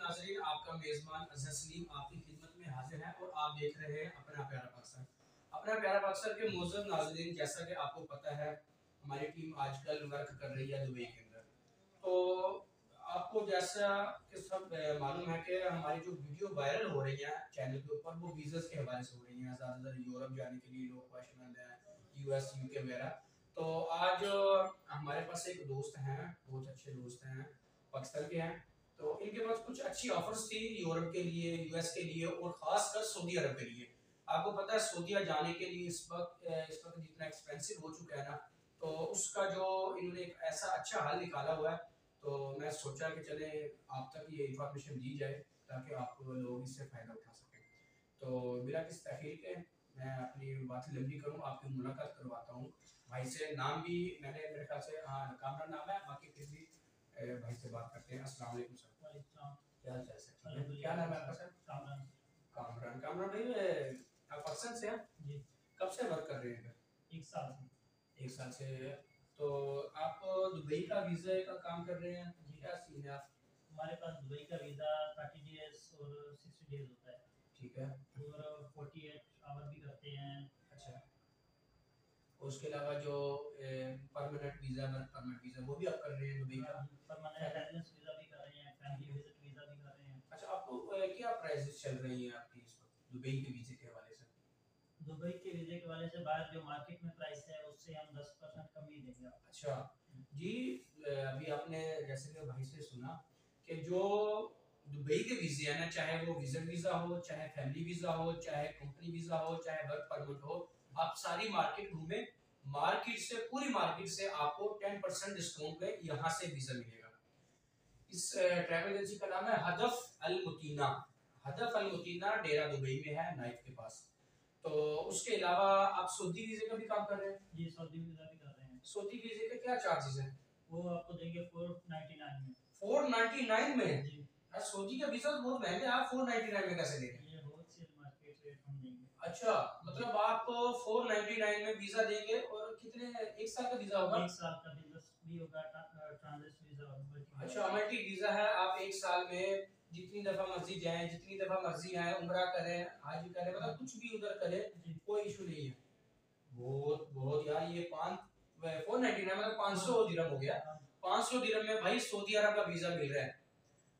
नाज़रीन, आपका मेज़बान अज़हर सलीम आपकी खिदमत में हाजिर है और आप देख रहे हैं अपना प्यारा पाकिस्तान। अपना प्यारा पाकिस्तान के मोअज़्ज़ज़ नाज़रीन, जैसा कि आपको पता है हमारी टीम आजकल वर्क कर रही है दुबई के अंदर। तो आपको जैसा कि सब मालूम है कि हमारी जो वीडियो वायरल हो रही है चैनल के ऊपर, वो वीज़ास के हवाले से हो रही हैं। ज़्यादातर यूरोप जाने के लिए लोग ख्वाहिशमंद हैं, यूएस, यूके वगैरह। तो आज हमारे पास एक दोस्त हैं, बहुत अच्छे दोस्त हैं, पाकिस्तान के हैं। तो इनके पास कुछ अच्छी ऑफर्स थी यूरोप के लिए, यूएस के लिए और खासकर सऊदी अरब के लिए। आपको पता है सऊदीया जाने के लिए इस वक्त जितना एक्सपेंसिव हो चुका है ना, तो उसका जो इन्होंने एक ऐसा अच्छा हल निकाला हुआ है। तो मैं सोचा कि चले आप तक ये इंफॉर्मेशन दी जाए ताकि आप लोग इससे फ़ायदा उठा सकें। तो बिना किसी तखीर के मैं अपनी बात लंबी करूँ, आपकी मुलाकात करवाता हूँ भाई से। नाम भी मैंने मेरे ख्याल से हाँ कामरान नाम है, बाकी फिर भी भाई से बात करते हैं। अस्सलाम वालेकुम सर। क्या हाल चाल सर? ठीक है। क्या नाम है आपका सर? कामरान। कामरान, कामरान भाई आप पाकिस्तान से हैं? जी। कब से वर्क कर रहे हैं इधर? 1 साल से। 1 साल से। तो आप दुबई का वीज़ा का काम कर रहे हैं? जी। क्या सीन है आप? हमारे पास दुबई का वीज़ा 30 डेज़ और 60 डेज़ होता है। ठीक है। और 48 आवर भी करते हैं। अच्छा। उसके अलावा जो permanent visa, work permit visa, वो भी आप कर रहे हैं दुबई का? परमानेंट रेजिडेंस वीज़ा भी कर रहे हैं, फैमिली विजिट वीज़ा भी कर रहे हैं। अच्छा, आपको क्या प्राइसेस चल रही हैं आपकी इस वक्त दुबई के वीज़े के हवाले से? दुबई के वीज़े के वाले से बाहर जो मार्केट में प्राइस है उससे हम 10% कम ही देंगे आपको। अच्छा जी। अभी आपने जैसे कि भाई से सुना कि जो दुबई के वीज़े हैं ना, चाहे वो विजिट वीज़ा हो, चाहे फैमिली वीज़ा हो, चाहे कंपनी वीज़ा हो, चाहे वर्क परमिट हो, आप सारी मार्केट घूमें, मार्केट से, पूरी मार्केट से आपको 10% डिस्काउंट पे यहाँ से वीज़ा मिलेगा। इस ट्रैवल एजेंसी का नाम है हदफ अल मुतीना। हदफ अल मुतीना डेरा दुबई में है, नाइफ के पास। तो उसके अलावा आप सऊदी वीज़े का भी काम कर रहे हैं? जी, सऊदी वीज़ा भी कर रहे हैं। सऊदी वीज़े के क्या चार्जेस हैं? वो आपको देंगे 499 में। 499 में? जी। सऊदी का वीज़ा तो बहुत महंगा है, आप 499 में कैसे दे रहे हैं? ये होलसेल मार्केट रेट हम देंगे। अच्छा, मतलब आप 499 में वीज़ा देंगे और कितने, 1 साल का वीज़ा होगा? 1 साल का वीज़ा भी होगा, ट्रांजिट वीज़ा और मल्टी। अच्छा, मल्टी वीज़ा है, आप 1 साल में जितनी दफ़ा मर्ज़ी जाएँ, जितनी दफ़ा मर्ज़ी आएँ, उम्रा करें, हज करें, मतलब कुछ भी उधर करें, कोई इशू नहीं है। बहुत बहुत यार, ये 499 मतलब 500 दिरहम हो गया। 500 दिरहम में भाई सऊदी अरब का वीज़ा मिल रहा है।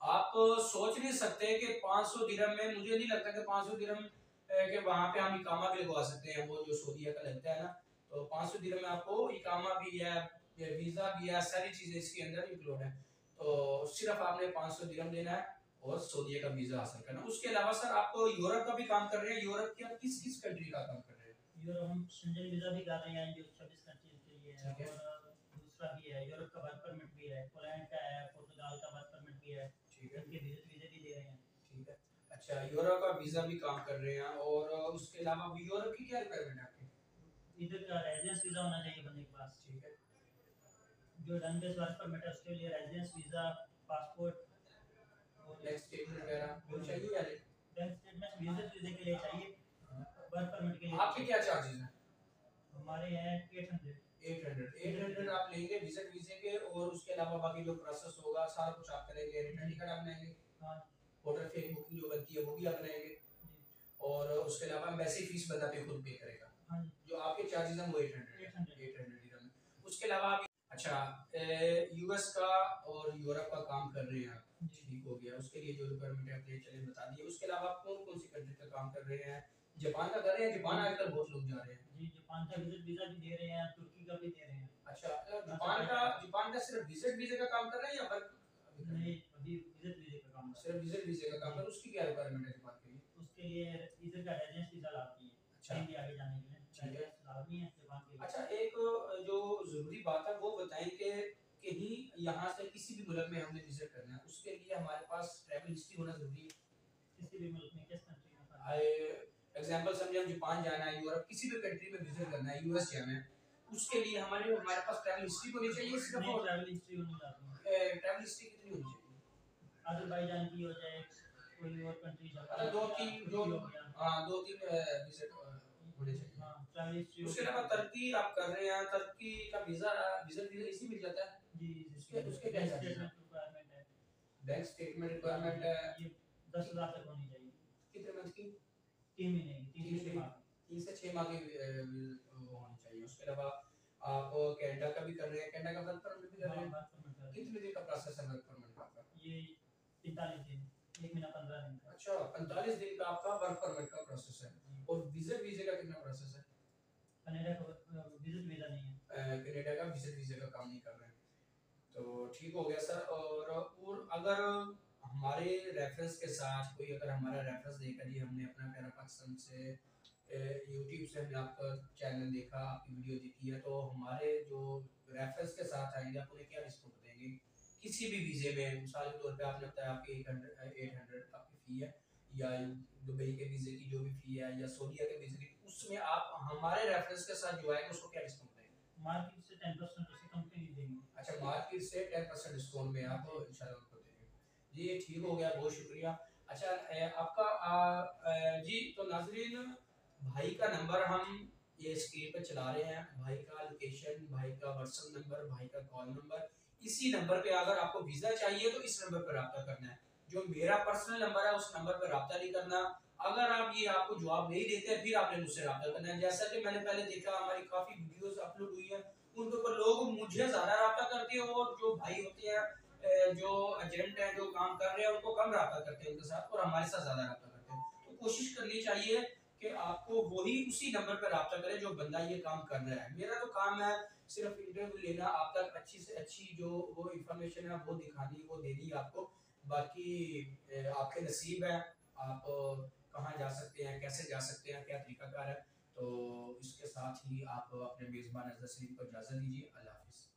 आप सोच नहीं सकते कि 500 दिरहम में, मुझे नहीं लगता कि 500 दिरहम के वहाँ पे हम इकामा भी लगवा सकते हैं, वो जो सऊदीया का लगता है ना। तो 500 दिरहम में आपको इकामा भी है, वीज़ा भी है, सारी चीज़ें इसके अंदर इंक्लूड है। तो सिर्फ आपने 500 दिरहम देना है और सऊदीया का वीज़ा हासिल करना। उसके अलावा सर आप यूरोप का भी काम कर रहे हैं। यूरोप की आप किस किस कंट्री का काम कर रहे हैं? यूरोप हम शेंजन वीज़ा भी कर रहे हैं जो 26 कंट्रीज के लिए है। ठीक है। और दूसरा भी है, यूरोप का वर्क परमिट भी है, पोलैंड का है, पुर्तगाल का वर्क परमिट भी है। ठीक है। इनके विजिट वीज़े भी दे रहे हैं। ठीक है। अच्छा, यूरोप का वीज़ा भी काम कर रहे हैं और उसके अलावा भी यूरोप की क्या रिक्वायरमेंट है आपकी? इधर का रेजिडेंस वीज़ा होना चाहिए बंदे के पास। ठीक है। जो डन बेस वर्क परमिट है उसके लिए रेजिडेंस वीज़ा, पासपोर्ट और बैंक स्टेटमेंट वगैरह वो चाहिए या नहीं? बैंक स्टेटमेंट विजिट वीज़े के लिए चाहिए, वर्क परमिट के लिए। आपके क्या चार्जेस हैं? हमारे हैं 800। 800 आप लेंगे विजिट वीजे के, और उसके अलावा बाकी जो प्रोसेस होगा सारा कुछ आप करेंगे, रिटर्न टिकट आप बनाएंगे, हाँ, होटल की बुकिंग जो बनती है वो भी आप बनाएंगे, और उसके अलावा एम्बेसी फीस बंदा पे खुद पे करेगा। हाँ, जो आपके चार्जेस हैं वो 800 दिरहम। उसके अलावा आप अच्छा यूएस का और यूरोप का काम कर रहे हैं आप, ठीक हो गया। उसके लिए जो रिक्वायरमेंट है अपने चले बता दिए। उसके अलावा आप कौन कौन सी कंट्री का काम कर रहे हैं? जापान का कर रहे हैं? जापान आजकल बहुत लोग जा रहे हैं। जी, जापान का विजिट वीज़ा भी दे रहे हैं, तुर्की का भी दे रहे हैं। अच्छा, जापान का सिर्फ विजिट वीजे का काम कर रहे हैं या वर्क? नहीं, अभी विजिट वीज़े का काम कर सिर्फ विजिट वीजे का काम कर। उसकी क्या रिक्वायरमेंट है जापान के लिए? उसके लिए इधर का रेजिडेंस वीज़ा लाती है। अच्छा, कहीं भी आगे जाने के लिए ठीक है। लाजमी है जापान के लिए। अच्छा, एक जो जरूरी बात है वो बताएं कि कहीं यहाँ से किसी भी मुल्क में हमने विजिट करना है, उसके लिए हमारे पास ट्रैवल हिस्ट्री होना जरूरी है। किसी भी मुल्क में, किस कंट्री में एग्जांपल समझे, हम जापान जाना है, यूरोप किसी भी कंट्री में विजिट करना है, यूएस जाना है, उसके लिए हमारे पास ट्रैवल हिस्ट्री होनी चाहिए सिर्फ? नहीं, ट्रैवल हिस्ट्री होनी चाहिए। ट्रैवल हिस्ट्री कितनी होनी चाहिए? अज़रबैजान की हो जाए, कोई और कंट्री मतलब दो तीन हाँ, 2-3 विजिट होने चाहिए। हाँ, ट्रैवल हिस्ट्री। उसके अलावा तुर्की आप कर रहे हैं, तुर्की का वीजा, विजिट वीजा इसी मिल जाता है? जी, उसके क्या चार्जेस हैं? रिक्वायरमेंट है। बैंक स्टेटमेंट रिक्वायरमेंट है ये 10,000 तक होनी चाहिए। कितने मंथ की? 3 महीने की, 3 से 6 माह की। 3 से 6 माह की वो होनी चाहिए। उसके अलावा आप कनाडा का भी कर रहे हैं, कनाडा का वर्क परमिट भी कर रहे हाँ, हैं? वर्क परमिट कर रहे कितने दिन का प्रोसेस है वर्क परमिट का आपका? हैं। ये 45 दिन, 1 महीना 15 दिन का। अच्छा, 45 दिन का आपका वर्क परमिट का प्रोसेस है। जी। और विजिट वीजे का कितना प्रोसेस है? कनाडा का विजिट वीज़ा नहीं है। कनाडा का विजिट वीजे का काम नहीं कर रहे हैं। तो ठीक हो गया सर। और अगर हमारे रेफरेंस के साथ कोई अगर हमारा रेफरेंस देकर जी हमने अपना प्यारा पाकिस्तान से यूट्यूब से हमने आपका चैनल देखा, आपकी वीडियो देखी है, तो हमारे जो रेफरेंस के साथ आएंगे आप उन्हें क्या डिस्काउंट देंगे किसी भी वीज़े में? मिसाल के तौर पे आपने बताया आपकी 800 आपकी फ़ी है, या दुबई के वीज़े की जो भी फ़ी है, या सऊदीया के वीज़े की, उसमें आप हमारे रेफरेंस के साथ जो आएगा उसको क्या डिस्काउंट देंगे? मार्केट से 10% उससे कम पे नहीं देंगे। अच्छा, मार्केट से 10% डिस्काउंट में आप इंशाल्लाह उनको देंगे। जी ये ठीक हो गया, बहुत शुक्रिया। अच्छा आपका जी तो नाज़रीन, भाई का नंबर हम ये स्क्रीन पे चला रहे हैं, भाई का लोकेशन, भाई का व्हाट्सएप नंबर, भाई का कॉल नंबर, इसी नंबर पे अगर आपको वीज़ा चाहिए तो इस नंबर पर रब्ता करना है। जो मेरा पर्सनल नंबर है उस नंबर पर रब्ता नहीं करना। अगर आप ये आपको जवाब नहीं देते हैं फिर आपने मुझसे रब्ता करना है। जैसा कि मैंने पहले देखा हमारी काफ़ी वीडियोस अपलोड हुई है, उनके ऊपर लोग मुझे ज़्यादा रब्ता करते हैं और जो भाई होते हैं जो एजेंट हैं जो काम कर रहे हैं उनको कम रब्ता करते हैं उनके साथ, और हमारे साथ ज़्यादा रब्ता करते हैं। तो कोशिश करनी चाहिए कि आपको वही उसी नंबर पर रब्ता करे जो बंदा ये काम कर रहा है। मेरा तो काम है सिर्फ इंटरव्यू लेना, आप तक अच्छी से अच्छी जो वो इंफॉर्मेशन है वो दिखानी, वो देनी आपको। बाकी आपके नसीब है, आप कहाँ जा सकते हैं, कैसे जा सकते हैं, क्या तरीकाकार है। तो इसके साथ ही आप अपने मेज़बान अज़हर सलीम को इजाज़त दीजिए। अल्लाह हाफ़िज़।